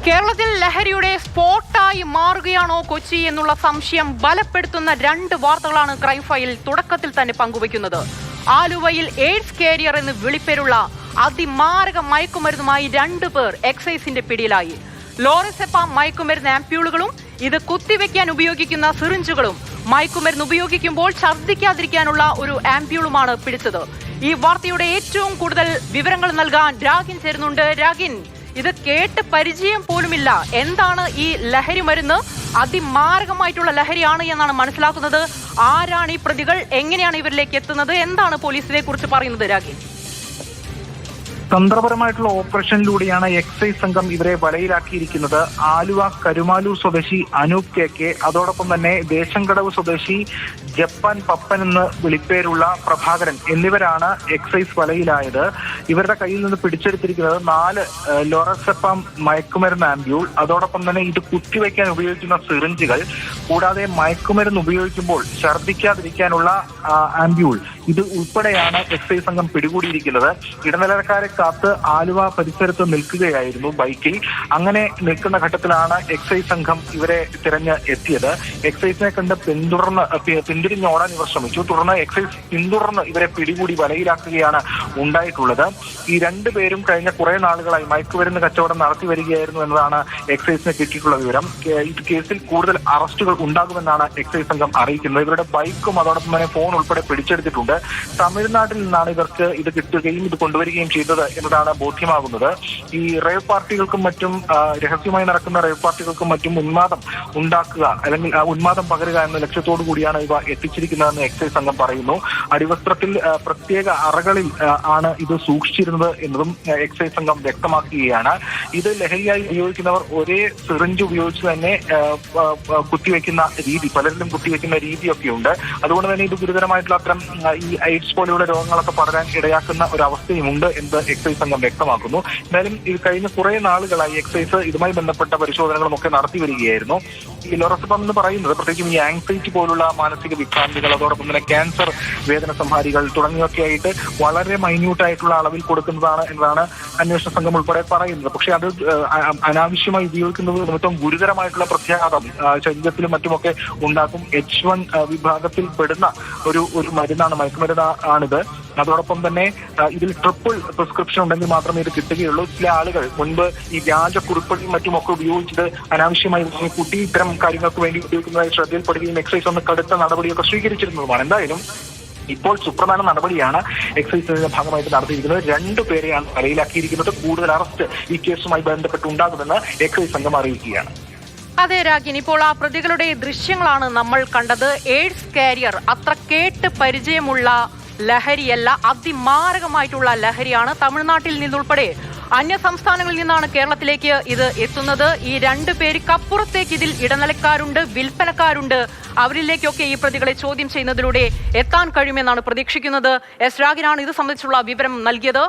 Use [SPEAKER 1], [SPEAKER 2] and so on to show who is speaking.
[SPEAKER 1] കേരളത്തിൽ ലഹരിയുടെ സ്പോട്ടായി മാറുകയാണോ കൊച്ചി എന്നുള്ള സംശയം ബലപ്പെടുത്തുന്ന രണ്ട് വാർത്തകളാണ് ക്രൈം ഫയൽ തുടക്കത്തിൽ തന്നെ പങ്കുവയ്ക്കുന്നത്. ആലുവയിൽ എയ്ഡ്സ് കാരിയർ എന്ന് വിളിപ്പേരുള്ള അതിമാരക മയക്കുമരുന്നുമായി 2 പേർ എക്സൈസിന്റെ പിടിയിലായി. ലോറിസെപ്പാം മയക്കുമരുന്ന് ആംപ്യൂളുകളും ഇത് കുത്തിവെക്കാൻ ഉപയോഗിക്കുന്ന സിറിഞ്ചുകളും മയക്കുമരുന്ന് ഉപയോഗിക്കുമ്പോൾ ഛർദ്ദിക്കാതിരിക്കാനുള്ള ഒരു ആംപ്യൂളുമാണ് പിടിച്ചത്. ഈ വാർത്തയുടെ ഏറ്റവും കൂടുതൽ വിവരങ്ങൾ നൽകാൻ രാഗിൻ ചേരുന്നുണ്ട്. രാഗിൻ, ഇത് കേട്ട് പരിചയം പോലുമില്ല. എന്താണ് ഈ ലഹരി മരുന്ന്? അതിമാരകമായിട്ടുള്ള ലഹരിയാണ് എന്നാണ് മനസ്സിലാക്കുന്നത്. ആരാണ് ഈ പ്രതികൾ? എങ്ങനെയാണ് ഇവരിലേക്ക് എത്തുന്നത്? എന്താണ് പോലീസിനെ കുറിച്ച് പറയുന്നത് രാഗിൻ?
[SPEAKER 2] തന്ത്രപരമായിട്ടുള്ള ഓപ്പറേഷനിലൂടെയാണ് എക്സൈസ് സംഘം ഇവരെ വലയിലാക്കിയിരിക്കുന്നത്. ആലുവ കരുമാലൂർ സ്വദേശി അനൂപ് കെ, അതോടൊപ്പം തന്നെ ദേശംകടവ് സ്വദേശി ജപ്പാൻ പപ്പൻ എന്ന് വിളിപ്പേരുള്ള പ്രഭാകരൻ എന്നിവരാണ് എക്സൈസ് വലയിലായത്. ഇവരുടെ കയ്യിൽ നിന്ന് പിടിച്ചെടുത്തിരിക്കുന്നത് 4 ലോറസെപ്പാം മയക്കുമരുന്ന് ആംപ്യൂൾ, അതോടൊപ്പം തന്നെ ഇത് കുത്തിവെക്കാൻ ഉപയോഗിക്കുന്ന സിറിഞ്ചുകൾ, കൂടാതെ മയക്കുമരുന്ന് ഉപയോഗിക്കുമ്പോൾ ഛർദ്ദിക്കാതിരിക്കാനുള്ള ആംപ്യൂൾ, ഇത് ഉൾപ്പെടെയാണ് എക്സൈസ് സംഘം പിടികൂടിയിരിക്കുന്നത്. ഇടനിലക്കാരെ കാത്ത് ആലുവ പരിസരത്ത് നിൽക്കുകയായിരുന്നു ബൈക്കിൽ. അങ്ങനെ നിൽക്കുന്ന ഘട്ടത്തിലാണ് എക്സൈസ് സംഘം ഇവരെ തിരഞ്ഞ് എത്തിയത്. എക്സൈസിനെ കണ്ട് പിന്തിരിഞ്ഞോടാൻ ഇവർ ശ്രമിച്ചു. തുടർന്ന് എക്സൈസ് പിന്തുടർന്ന് ഇവരെ പിടികൂടി വലയിലാക്കുകയാണ് ഉണ്ടായിട്ടുള്ളത്. ഈ 2 പേരും കഴിഞ്ഞ കുറെ നാളുകളായി മയക്കുമരുന്ന് കച്ചവടം നടത്തി വരികയായിരുന്നു എന്നതാണ് എക്സൈസിന് കിട്ടിയിട്ടുള്ള വിവരം. ഈ കേസിൽ കൂടുതൽ അറസ്റ്റുകൾ ഉണ്ടാകുമെന്നാണ് എക്സൈസ് സംഘം അറിയിക്കുന്നത്. ഇവരുടെ ബൈക്കും അതോടൊപ്പം തന്നെ ഫോൺ ഉൾപ്പെടെ പിടിച്ചെടുത്തിട്ടുണ്ട്. തമിഴ്നാട്ടിൽ നിന്നാണ് ഇവർക്ക് ഇത് കിട്ടുകയും ഇത് കൊണ്ടുവരികയും ചെയ്തത് എന്നതാണ് ബോധ്യമാകുന്നത്. ഈ റേവ് പാർട്ടികൾക്കും മറ്റും രഹസ്യമായി നടക്കുന്ന റേവ് പാർട്ടികൾക്കും മറ്റും ഉന്മാദം ഉണ്ടാക്കുക അല്ലെങ്കിൽ ഉന്മാദം പകരുക എന്ന ലക്ഷ്യത്തോടു കൂടിയാണ് ഇവ എത്തിച്ചിരിക്കുന്നതെന്ന് എക്സൈസ് സംഘം പറയുന്നു. അടിവസ്ത്രത്തിൽ പ്രത്യേക അറകളിൽ ആണ് ഇത് സൂക്ഷിച്ചിരുന്നത് എന്നതും എക്സൈസ് സംഘം വ്യക്തമാക്കുകയാണ്. ഇത് ലഹരിയായി ഉപയോഗിക്കുന്നവർ ഒരേ സിറിഞ്ച് ഉപയോഗിച്ച് തന്നെ കുത്തിവെക്കുന്ന രീതി, പലരിലും കുത്തിവെക്കുന്ന രീതിയൊക്കെയുണ്ട്. അതുകൊണ്ട് തന്നെ ഇത് ഗുരുതരമായിട്ടുള്ള അത്തരം ഈ എയ്ഡ്സ് പോലെയുള്ള രോഗങ്ങളൊക്കെ പടരാൻ ഇടയാക്കുന്ന ഒരു അവസ്ഥയുമുണ്ട് എന്ന് എക്സൈസ് സംഘം വ്യക്തമാക്കുന്നു. എന്തായാലും ഇത് കഴിഞ്ഞ കുറെ നാളുകളായി എക്സൈസ് ഇതുമായി ബന്ധപ്പെട്ട പരിശോധനകളും ഒക്കെ നടത്തി വരികയായിരുന്നു. ഈ ലോറസെപ്പാം എന്ന് പറയുന്നത് പ്രത്യേകിച്ചും ഈ ആങ്സൈറ്റി പോലുള്ള മാനസിക വിഭ്രാന്തികൾ, അതോടൊപ്പം തന്നെ ക്യാൻസർ വേദന സംഹാരികൾ തുടങ്ങിയൊക്കെ ആയിട്ട് വളരെ മൈന്യൂട്ടായിട്ടുള്ള അളവിൽ കൊടുക്കുന്നതാണ് എന്നതാണ് അന്വേഷണ സംഘം ഉൾപ്പെടെ പറയുന്നത്. പക്ഷെ അത് അനാവശ്യമായി ഉപയോഗിക്കുന്നത് നിമിത്തം ഗുരുതരമായിട്ടുള്ള പ്രത്യാഘാതം ശരീരത്തിലും മറ്റുമൊക്കെ ഉണ്ടാക്കും. H1 വിഭാഗത്തിൽ പെടുന്ന ഒരു മരുന്നാണ്, മയക്കുമരുന്ന് ആണിത്. അതോടൊപ്പം തന്നെ ഇതിൽ ട്രിപ്പിൾ പ്രിസ്ക്രിപ്ഷൻ ഉണ്ടെങ്കിൽ മാത്രമേ ഇത് കിട്ടുകയുള്ളൂ. ചില ആളുകൾ മുൻപ് ഈ വ്യാജ കുറിപ്പടിയും മറ്റുമൊക്കെ ഉപയോഗിച്ചത് അനാവശ്യമായി കുട്ടി ഇത്തരം കാര്യങ്ങൾക്ക് വേണ്ടി ഉപയോഗിക്കുന്നതായി ശ്രദ്ധയിൽപ്പെടുകയും എക്സൈസ് ഒന്ന് കടുത്ത നടപടിയൊക്കെ സ്വീകരിച്ചിരുന്നതുമാണ്. എന്തായാലും ഇപ്പോൾ സുപ്രധാന നടപടിയാണ് എക്സൈസിന്റെ ഭാഗമായിട്ട് നടത്തിയിരിക്കുന്നത്. 2 പേരെയാണ് വലയിലാക്കിയിരിക്കുന്നത്. കൂടുതൽ അറസ്റ്റ് ഈ കേസുമായി ബന്ധപ്പെട്ട് ഉണ്ടാകുമെന്ന് എക്സൈസ് സംഘം അറിയിക്കുകയാണ്.
[SPEAKER 1] അതെ രാഗിൻ, ഇപ്പോൾ ആ പ്രതികളുടെ ദൃശ്യങ്ങളാണ് നമ്മൾ കണ്ടത്. എയ്ഡ്സ് കാരിയർ അത്ര കേട്ട് പരിചയമുള്ള ലഹരിയല്ല, അതിമാരകമായിട്ടുള്ള ലഹരിയാണ്. തമിഴ്നാട്ടിൽ നിന്നുൾപ്പെടെ അന്യ സംസ്ഥാനങ്ങളിൽ നിന്നാണ് കേരളത്തിലേക്ക് ഇത് എത്തുന്നത്. ഈ 2 പേർക്കപ്പുറത്തേക്ക് ഇതിൽ ഇടനിലക്കാരുണ്ട്, വിൽപ്പനക്കാരുണ്ട്. അവരിലേക്കൊക്കെ ഈ പ്രതികളെ ചോദ്യം ചെയ്യുന്നതിലൂടെ എത്താൻ കഴിയുമെന്നാണ് പ്രതീക്ഷിക്കുന്നത്. എസ് രാഗിനാണ് ഇത് സംബന്ധിച്ചുള്ള വിവരം നൽകിയത്.